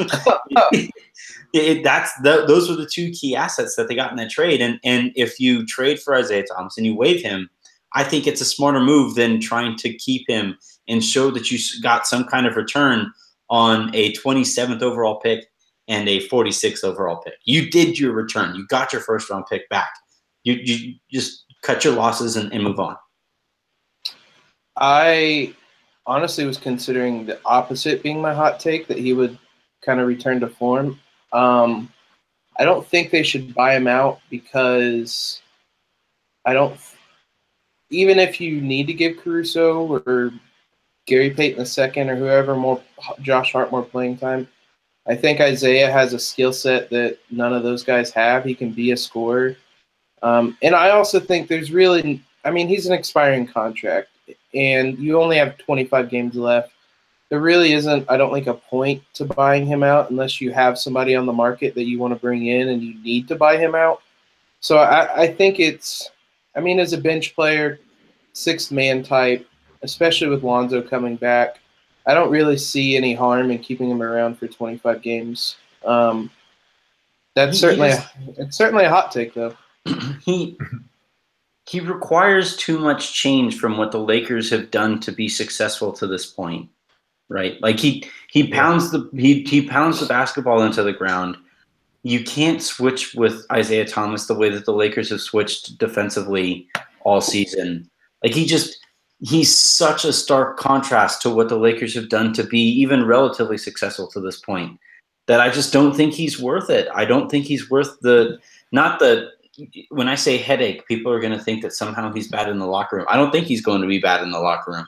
those were the 2 key assets that they got in that trade. And if you trade for Isaiah Thomas and you waive him, I think it's a smarter move than trying to keep him and show that you got some kind of return on a 27th overall pick and a 46th overall pick. You did your return. You got your first round pick back. You just cut your losses and move on. I honestly was considering the opposite being my hot take, that he would kind of return to form. I don't think they should buy him out because I don't. Even if you need to give Caruso or Gary Payton II or whoever more Josh Hart more playing time, I think Isaiah has a skill set that none of those guys have. He can be a scorer. And I also think there's really – I mean, he's an expiring contract, and you only have 25 games left. There really isn't, I don't think, a point to buying him out unless you have somebody on the market that you want to bring in and you need to buy him out. So I think it's – I mean, as a bench player, sixth-man type, especially with Lonzo coming back, I don't really see any harm in keeping him around for 25 games. It's certainly a hot take, though. He requires too much change from what the Lakers have done to be successful to this point, right? Like he pounds the basketball into the ground. You can't switch with Isaiah Thomas the way that the Lakers have switched defensively all season. Like he's such a stark contrast to what the Lakers have done to be even relatively successful to this point that I just don't think he's worth it. I don't think he's worth when I say headache, people are going to think that somehow he's bad in the locker room. I don't think he's going to be bad in the locker room.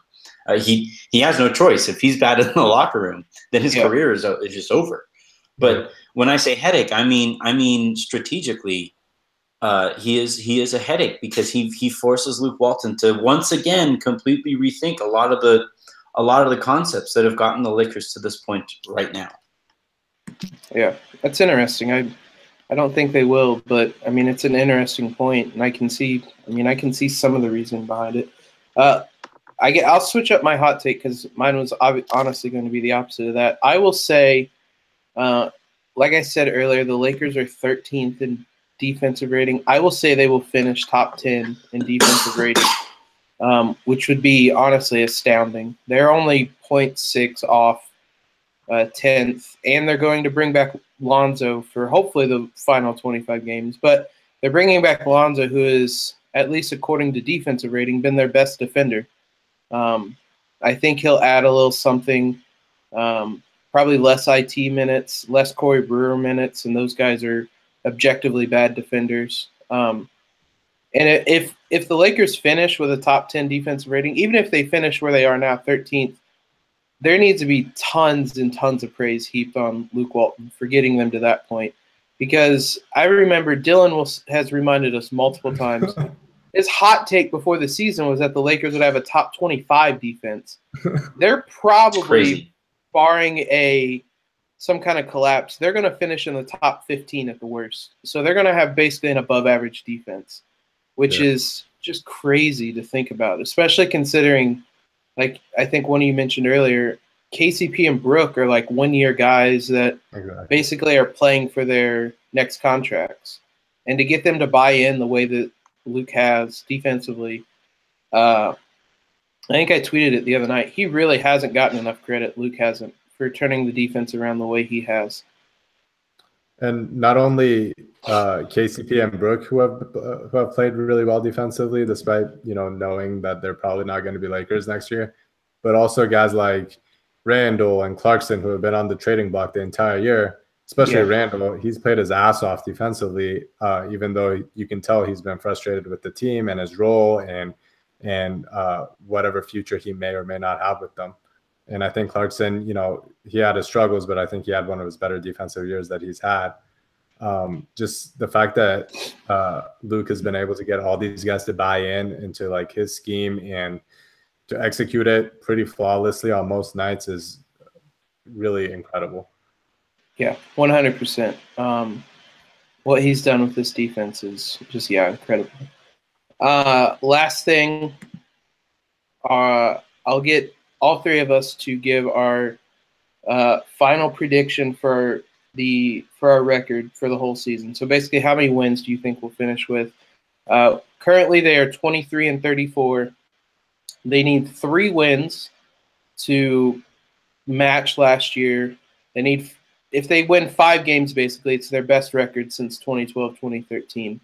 He has no choice. If he's bad in the locker room, then his career is just over. But when I say headache, I mean strategically, he is a headache because he forces Luke Walton to once again completely rethink a lot of the concepts that have gotten the Lakers to this point right now. Yeah, that's interesting. I don't think they will, but I mean it's an interesting point, and I can see some of the reason behind it. I'll switch up my hot take because mine was honestly going to be the opposite of that. I will say, like I said earlier, the Lakers are 13th in defensive rating. I will say they will finish top 10 in defensive rating, which would be honestly astounding. They're only 0.6 off 10th, and they're going to bring back Lonzo for hopefully the final 25 games. But they're bringing back Lonzo, who is, at least according to defensive rating, been their best defender. I think he'll add a little something, probably less IT minutes, less Corey Brewer minutes, and those guys are objectively bad defenders. And if the Lakers finish with a top 10 defensive rating, even if they finish where they are now, 13th, there needs to be tons and tons of praise heaped on Luke Walton for getting them to that point. Because I remember Dylan has reminded us multiple times, his hot take before the season was that the Lakers would have a top 25 defense. They're probably, barring some kind of collapse, they're going to finish in the top 15 at the worst. So they're going to have basically an above-average defense, which is just crazy to think about, especially considering – like I think one of you mentioned earlier, KCP and Brook are like one-year guys that basically are playing for their next contracts. And to get them to buy in the way that Luke has defensively, I think I tweeted it the other night. He really hasn't gotten enough credit, Luke hasn't, for turning the defense around the way he has. And not only KCP and Brook, who have played really well defensively, despite knowing that they're probably not going to be Lakers next year, but also guys like Randall and Clarkson, who have been on the trading block the entire year. Especially Randall, he's played his ass off defensively, even though you can tell he's been frustrated with the team and his role and whatever future he may or may not have with them. And I think Clarkson, he had his struggles, but I think he had one of his better defensive years that he's had. Just the fact that Luke has been able to get all these guys to buy into like his scheme and to execute it pretty flawlessly on most nights is really incredible. Yeah, 100%. What he's done with this defense is just, incredible. Last thing, I'll get all three of us to give our final prediction for our record for the whole season. So basically, how many wins do you think we'll finish with? Currently, they are 23-34. They need 3 wins to match last year. They need, if they win 5 games, basically, it's their best record since 2012-2013.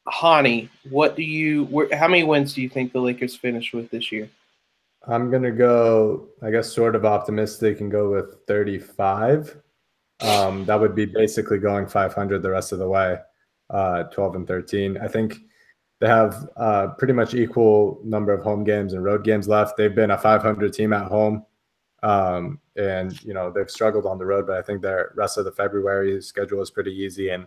Hani, how many wins do you think the Lakers finish with this year? I'm going to go, I guess, sort of optimistic and go with 35. That would be basically going 500 the rest of the way, 12 and 13. I think they have pretty much equal number of home games and road games left. They've been a 500 team at home, and they've struggled on the road. But I think their rest of the February schedule is pretty easy. And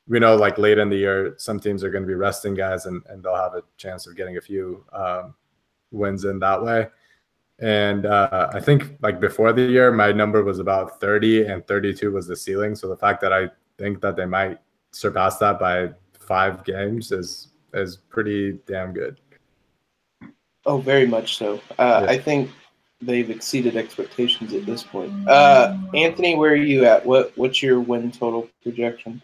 we know, like late in the year, some teams are going to be resting guys, and they'll have a chance of getting a few wins in that way. And I think like before the year, my number was about 30 and 32 was the ceiling. So the fact that I think that they might surpass that by 5 games is pretty damn good. Oh, very much so. Yeah. I think they've exceeded expectations at this point. Anthony, where are you at? What's your win total projection?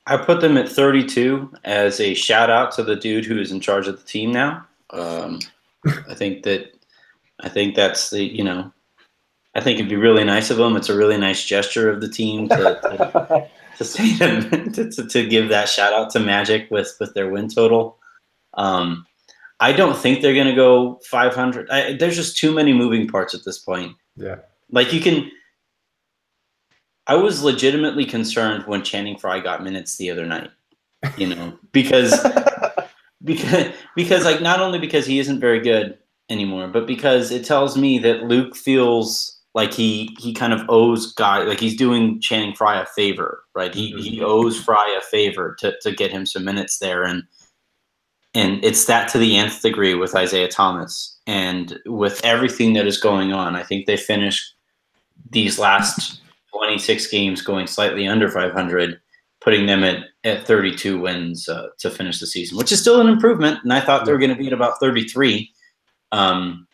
I put them at 32 as a shout out to the dude who is in charge of the team now. I think that's the, I think it'd be really nice of them. It's a really nice gesture of the team to say them, to give that shout out to Magic with their win total. I don't think they're going to go 500. There's just too many moving parts at this point. Yeah. Like I was legitimately concerned when Channing Frye got minutes the other night, because like not only because he isn't very good anymore, but because it tells me that Luke feels like he kind of owes like he's doing Channing Frye a favor, right? He owes Frye a favor to get him some minutes there, and it's that to the nth degree with Isaiah Thomas and with everything that is going on. I think they finished these last 26 games going slightly under 500, putting them at 32 wins to finish the season, which is still an improvement. And I thought they were going to be at about 33 when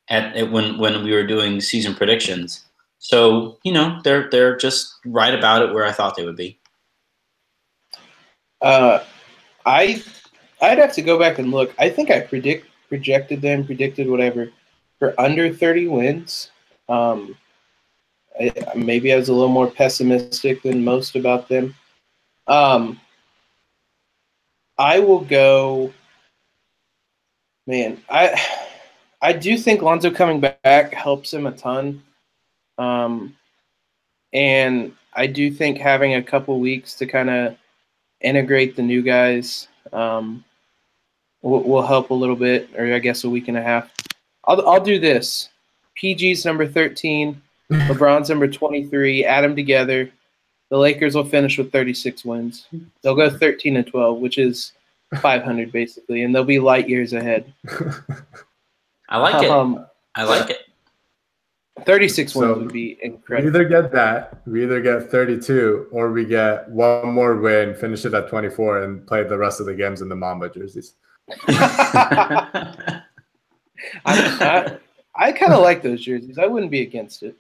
we were doing season predictions. So, they're just right about it where I thought they would be. I'd have to go back and look. I think I predicted whatever for under 30 wins. Maybe I was a little more pessimistic than most about them. I will go. Man, I do think Lonzo coming back helps him a ton. And I do think having a couple weeks to kind of integrate the new guys will help a little bit, or I guess a week and a half. I'll do this. PG's number 13, LeBron's number 23, add them together. The Lakers will finish with 36 wins. They'll go 13 and 12, which is 500 basically, and they'll be light years ahead. I like it. I like it. 36 wins would be incredible. We either get 32, or we get one more win, finish it at 24, and play the rest of the games in the Mamba jerseys. I kind of like those jerseys. I wouldn't be against it.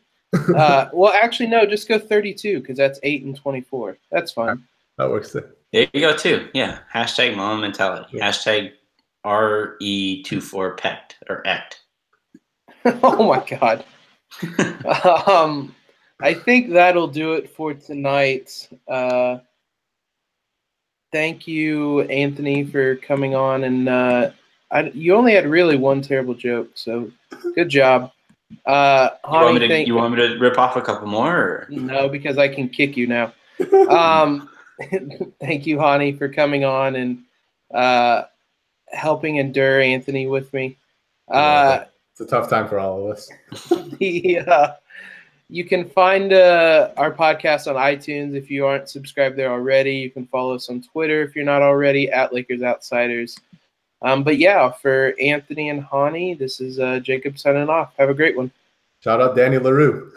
Well, actually, no, just go 32 because that's 8 and 24. That's fine. That works too. There you go too. Yeah. Hashtag Mamba mentality. Yeah. Hashtag RE24PECT or ECT. Oh my God. I think that'll do it for tonight. Thank you, Anthony, for coming on, and you only had really one terrible joke, so good job. Hani, you want me to rip off a couple more? Or? No, because I can kick you now. Thank you, Hani, for coming on and helping endure Anthony with me. It's a tough time for all of us. You can find our podcast on iTunes if you aren't subscribed there already. You can follow us on Twitter if you're not already, at Lakers Outsiders. But yeah, for Anthony and Hani, this is Jacob signing off. Have a great one. Shout out Danny LaRue.